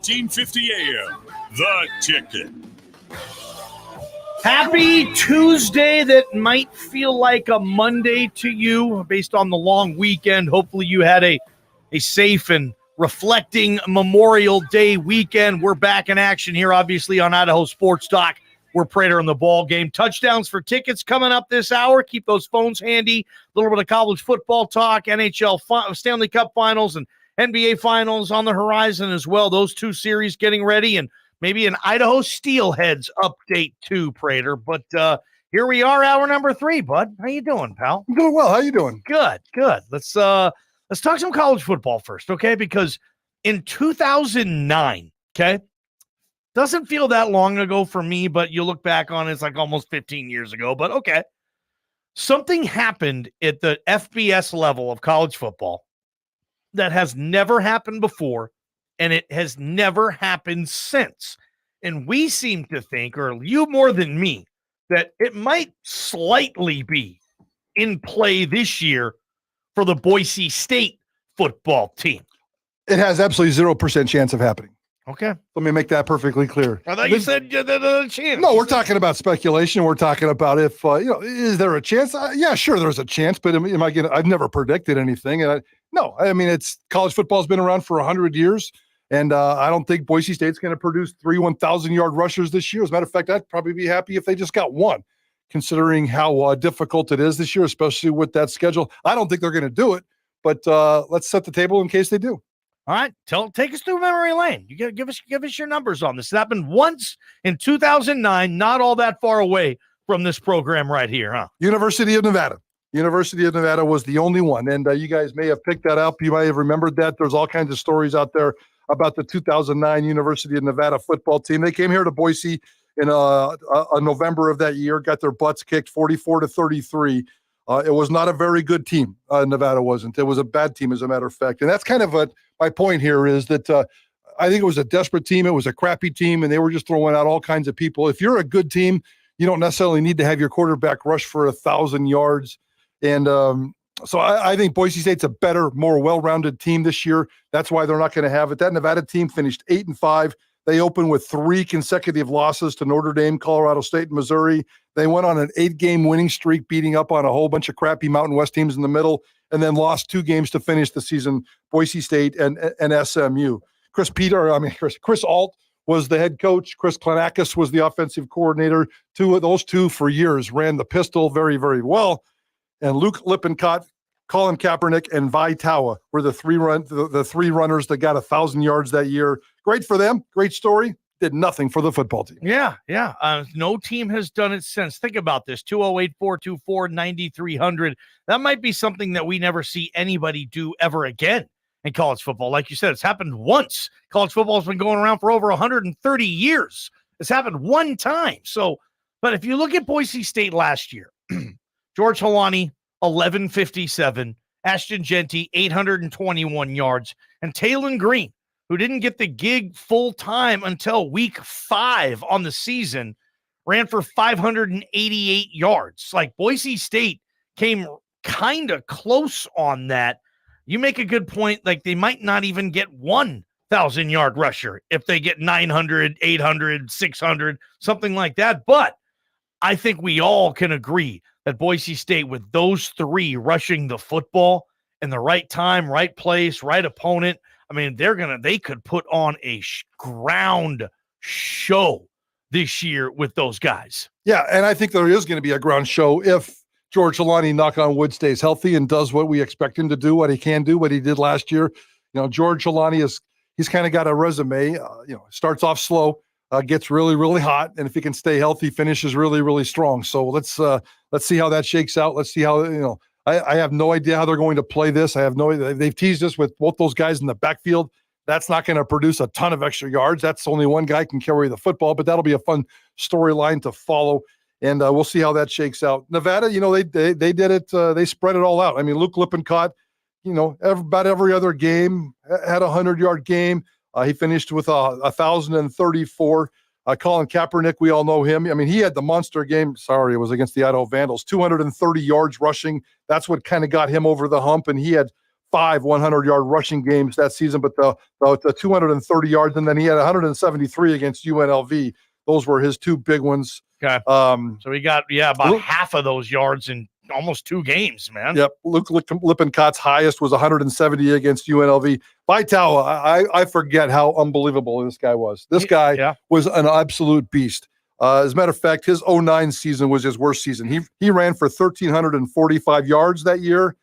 1450 AM, The Ticket. Happy Tuesday. That might feel like a Monday to you based on the long weekend. Hopefully you had a safe and reflecting Memorial Day weekend. We're back in action here, obviously, on Idaho Sports Talk. We're Prater in the ball game. Touchdowns for tickets coming up this hour. Keep those phones handy. A little bit of college football talk, NHL Stanley Cup Finals, and NBA Finals on the horizon as well. Those two series getting ready, and maybe an Idaho Steelheads update too, Prater. But here we are, hour number 3, bud. How you doing, pal? I'm doing well. How you doing? Good. Let's talk some college football first, okay? Because in 2009, okay, doesn't feel that long ago for me, but you look back on it, it's like almost 15 years ago. But okay, something happened at the FBS level of college football that has never happened before, and it has never happened since. And we seem to think, or you more than me, that it might slightly be in play this year for the Boise State football team. It has absolutely 0% chance of happening. Okay. Let me make that perfectly clear. I thought you said the chance. No, we're talking about speculation. We're talking about if, is there a chance? Yeah, sure, there's a chance, but I've never predicted anything. And it's college football's been around for 100 years. And I don't think Boise State's going to produce 3 1,000-yard rushers this year. As a matter of fact, I'd probably be happy if they just got one, considering how difficult it is this year, especially with that schedule. I don't think they're going to do it, but let's set the table in case they do. All right, take us through memory lane. You got to give us your numbers on this. It happened once in 2009, not all that far away from this program right here, huh? University of Nevada. University of Nevada was the only one, and you guys may have picked that up. You might have remembered that. There's all kinds of stories out there about the 2009 University of Nevada football team. They came here to Boise in November of that year, got their butts kicked 44-33. It was not a very good team. Nevada wasn't. It was a bad team, as a matter of fact. And that's kind of my point here is that I think it was a desperate team. It was a crappy team, and they were just throwing out all kinds of people. If you're a good team, you don't necessarily need to have your quarterback rush for 1,000 yards. And so I think Boise State's a better, more well-rounded team this year. That's why they're not going to have it. That Nevada team finished 8-5. They opened with 3 consecutive losses to Notre Dame, Colorado State, and Missouri. They went on an 8-game winning streak, beating up on a whole bunch of crappy Mountain West teams in the middle, and then lost 2 games to finish the season, Boise State and SMU. Chris Alt was the head coach. Chris Klanakis was the offensive coordinator. Those two for years ran the pistol very, very well. And Luke Lippincott, Colin Kaepernick, and Vi Tawa were the three runners that got 1,000 yards that year. Great for them. Great story. Did nothing for the football team. Yeah. No team has done it since. Think about this, 208-424-9300. That might be something that we never see anybody do ever again in college football. Like you said, it's happened once. College football has been going around for over 130 years. It's happened one time. So, but if you look at Boise State last year, GeorgeHolani, 1157, Ashton Jeanty, 821 yards, and Taylen Green, who didn't get the gig full time until week 5 on the season, ran for 588 yards. Like Boise State came kind of close on that. You make a good point. Like they might not even get 1,000-yard rusher if they get 900, 800, 600, something like that. But I think we all can agree that Boise State, with those 3 rushing the football in the right time, right place, right opponent, I mean, they could put on a ground show this year with those guys. Yeah, and I think there is going to be a ground show if GeorgeHolani, knock on wood, stays healthy and does what we expect him to do, what he can do, what he did last year. GeorgeHolani he's kind of got a resume. Starts off slow, gets really, really hot, and if he can stay healthy, finishes really, really strong. So let's see how that shakes out. Let's see how I have no idea how they're going to play this. I have no idea. They've teased us with both those guys in the backfield. That's not going to produce a ton of extra yards. That's only one guy can carry the football, but that'll be a fun storyline to follow. And we'll see how that shakes out. Nevada, they did it. They spread it all out. I mean, Luke Lippincott, about every other game had a 100-yard game. He finished with 1,034. Colin Kaepernick, we all know him. I mean, he had the monster game. Sorry, it was against the Idaho Vandals. 230 yards rushing. That's what kind of got him over the hump. And he had 5 100-yard rushing games that season, but the 230 yards, and then he had 173 against UNLV. Those were his 2 big ones. Okay. So he got, about half of those yards in almost 2 games, man. Yep. Luke Lippencott's highest was 170 against UNLV. Vitale, I forget how unbelievable this guy was. This guy was an absolute beast. As a matter of fact, his 09 season was his worst season. He ran for 1,345 yards that year.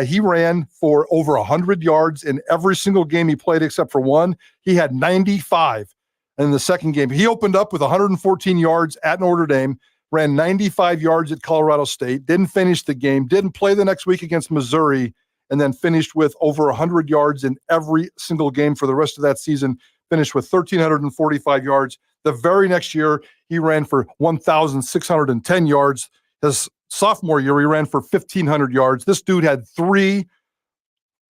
He ran for over 100 yards in every single game he played except for one. He had 95 in the second game. He opened up with 114 yards at Notre Dame, ran 95 yards at Colorado State, didn't finish the game, didn't play the next week against Missouri, and then finished with over 100 yards in every single game for the rest of that season, finished with 1,345 yards. The very next year, he ran for 1,610 yards. His sophomore year, he ran for 1,500 yards. This dude had 3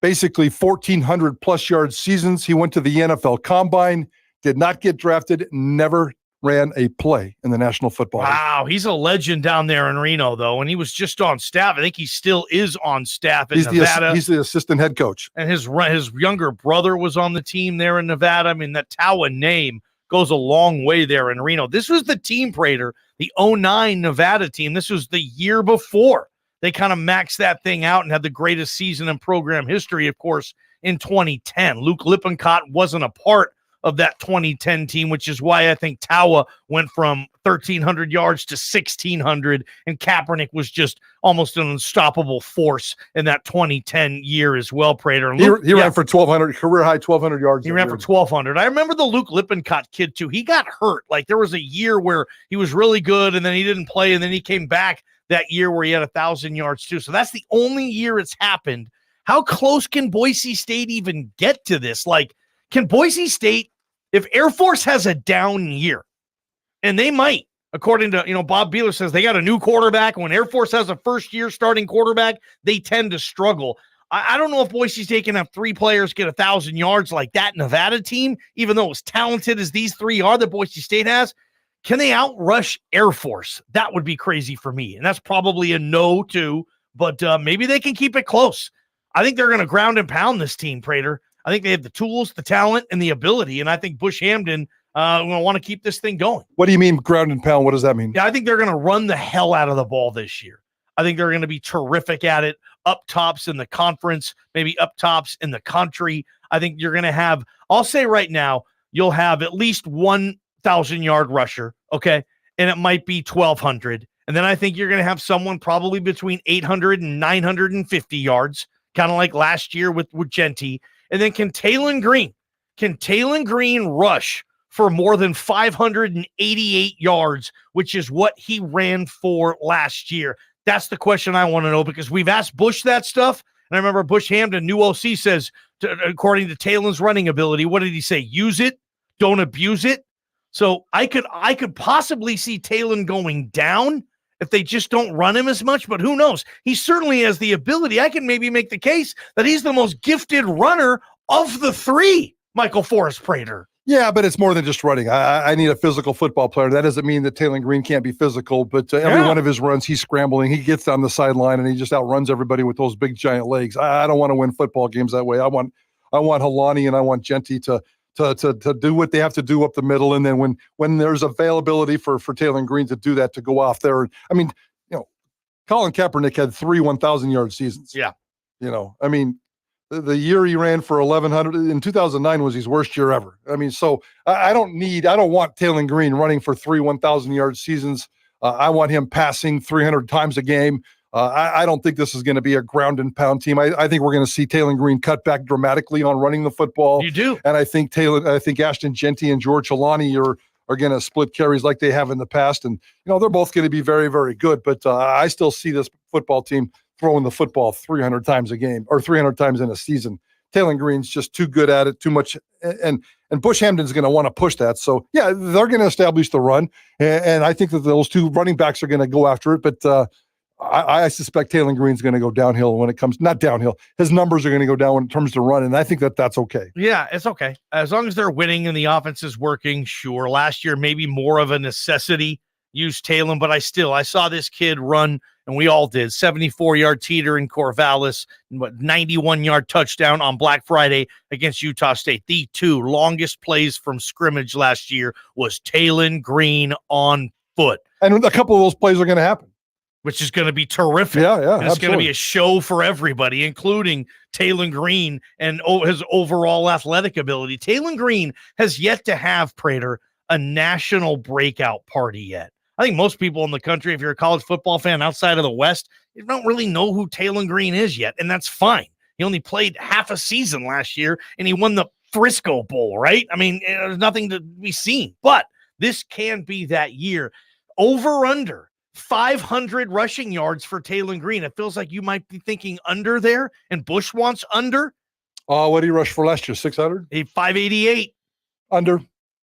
basically 1,400-plus yard seasons. He went to the NFL Combine, did not get drafted, never ran a play in the National Football League. Wow, he's a legend down there in Reno, though, and he was just on staff. I think he still is on staff in Nevada. He's the assistant head coach. And his younger brother was on the team there in Nevada. I mean, that Tawa name goes a long way there in Reno. This was the team, Prater, the 09 Nevada team. This was the year before they kind of maxed that thing out and had the greatest season in program history, of course, in 2010. Luke Lippencott wasn't a part of that 2010 team, which is why I think Tawa went from 1,300 yards to 1,600, and Kaepernick was just almost an unstoppable force in that 2010 year as well, Prater. He ran for 1,200, career-high 1,200 yards. He ran for 1,200. I remember the Luke Lippencott kid, too. He got hurt. Like, there was a year where he was really good, and then he didn't play, and then he came back that year where he had 1,000 yards, too. So that's the only year it's happened. How close can Boise State even get to this? Like, can Boise State, if Air Force has a down year, and they might, according to, Bob Beeler says they got a new quarterback. When Air Force has a first-year starting quarterback, they tend to struggle. I don't know if Boise State can have 3 players get 1,000 yards like that Nevada team, even though as talented as these 3 are that Boise State has. Can they outrush Air Force? That would be crazy for me, and that's probably a no, too, but maybe they can keep it close. I think they're going to ground and pound this team, Prater. I think they have the tools, the talent, and the ability, and I think Bush Hamden will want to keep this thing going. What do you mean ground and pound? What does that mean? Yeah, I think they're going to run the hell out of the ball this year. I think they're going to be terrific at it, up tops in the conference, maybe up tops in the country. I think you're going to have, I'll say right now, you'll have at least 1,000-yard rusher, okay? And it might be 1,200. And then I think you're going to have someone probably between 800 and 950 yards, kind of like last year with Jeanty. And then can Taylen Green rush for more than 588 yards, which is what he ran for last year? That's the question I want to know, because we've asked Bush that stuff. And I remember Bush Hamden, new OC, says, according to Taylen's running ability, what did he say? Use it, don't abuse it. So I could possibly see Taylen going down if they just don't run him as much, but who knows? He certainly has the ability. I can maybe make the case that he's the most gifted runner of the 3, Michael Forrest Prater. Yeah, but it's more than just running. I need a physical football player. That doesn't mean that Taylen Green can't be physical, but every one of his runs, he's scrambling. He gets down the sideline, and he just outruns everybody with those big, giant legs. I don't want to win football games that way. I want Holani and I want Jeanty to do what they have to do up the middle, and then when there's availability for Taylen Green to do that, to go off there. I mean, Colin Kaepernick had 3 1,000-yard seasons. Yeah. I mean, the year he ran for 1,100 in 2009 was his worst year ever. I mean, so I don't want Taylen Green running for 3 1,000-yard seasons. I want him passing 300 times a game. I don't think this is going to be a ground and pound team. I think we're going to see Taylen Green cut back dramatically on running the football. You do. And I think Ashton Jeanty and GeorgeHolani are going to split carries like they have in the past. And, they're both going to be very, very good. But I still see this football team throwing the football 300 times a game or 300 times in a season. Taylen Green's just too good at it, too much. And Bush Hamden's going to want to push that. So, yeah, they're going to establish the run. And I think that those 2 running backs are going to go after it. But I suspect Taylen Green's going to go downhill when it comes, not downhill. His numbers are going to go down when it comes to run. And I think that's okay. Yeah, it's okay. As long as they're winning and the offense is working, sure. Last year, maybe more of a necessity. use Taylen, but I saw this kid run, and we all did, 74-yard teeter in Corvallis, 91-yard touchdown on Black Friday against Utah State. The 2 longest plays from scrimmage last year was Taylen Green on foot. And a couple of those plays are going to happen, which is going to be terrific. Yeah, it's going to be a show for everybody, including Taylen Green and his overall athletic ability. Taylen Green has yet to have, Prater, a national breakout party yet. I think most people in the country, if you're a college football fan outside of the West, you don't really know who Taylen Green is yet, and that's fine. He only played half a season last year, and he won the Frisco Bowl, right? I mean, there's nothing to be seen, but this can be that year. Over under 500 rushing yards for Taylen Green. It feels like you might be thinking under there, and Bush wants under. What did he rush for last year? 600? 588. Under.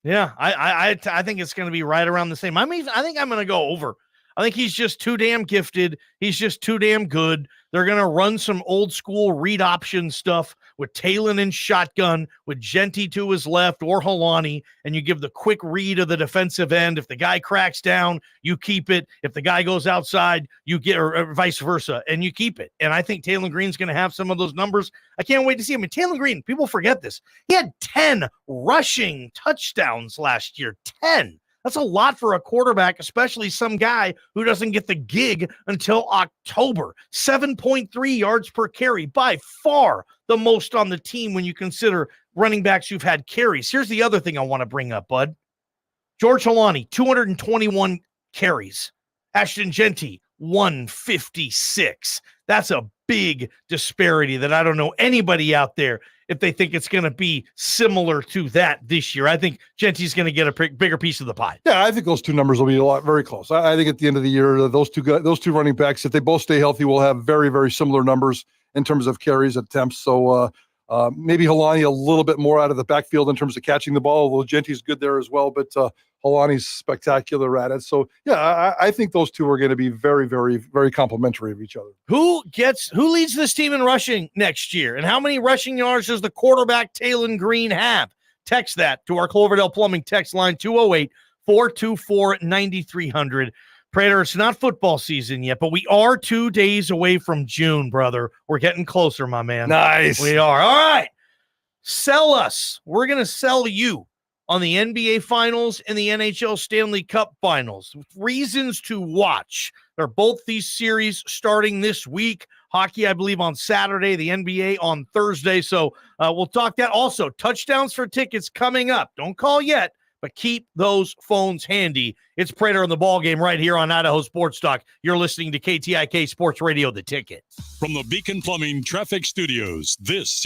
Yeah, I think it's going to be right around the same. I think I'm going to go over. I think he's just too damn gifted. He's just too damn good. They're going to run some old school read option stuff with Taylen in shotgun, with Jeanty to his left or Holani, and you give the quick read of the defensive end. If the guy cracks down, you keep it. If the guy goes outside, you get, or vice versa, and you keep it. And I think Taylen Green's going to have some of those numbers. I can't wait to see him. And Taylen Green, people forget this. He had 10 rushing touchdowns last year. 10. That's a lot for a quarterback, especially some guy who doesn't get the gig until October. 7.3 yards per carry, by far the most on the team when you consider running backs who've had carries. Here's the other thing I want to bring up, bud. GeorgeHolani, 221 carries. Ashton Jeanty, 156. That's a big disparity that I don't know anybody out there if they think it's going to be similar to that this year. I think Jeanty's going to get a bigger piece of the pie. Yeah, I think those two numbers will be very close. I think at the end of the year, those two running backs, if they both stay healthy, will have very, very similar numbers in terms of carries, attempts. So maybe Holani a little bit more out of the backfield in terms of catching the ball, although Jeanty's good there as well, but Holani's spectacular at it. So, yeah, I think those two are going to be very, very, very complimentary of each other. Who leads this team in rushing next year? And how many rushing yards does the quarterback Taylen Green have? Text that to our Cloverdale Plumbing text line, 208-424-9300. Prater, it's not football season yet, but we are 2 days away from June, brother. We're getting closer, my man. Nice. We are. All right. Sell us. We're going to sell you on the NBA Finals and the NHL Stanley Cup Finals. Reasons to watch. They're both these series starting this week. Hockey, I believe, on Saturday. The NBA on Thursday. So we'll talk that. Also, touchdowns for tickets coming up. Don't call yet, but keep those phones handy. It's Prater on the Ball Game right here on Idaho Sports Talk. You're listening to KTIK Sports Radio, The Ticket. From the Beacon Plumbing Traffic Studios, this is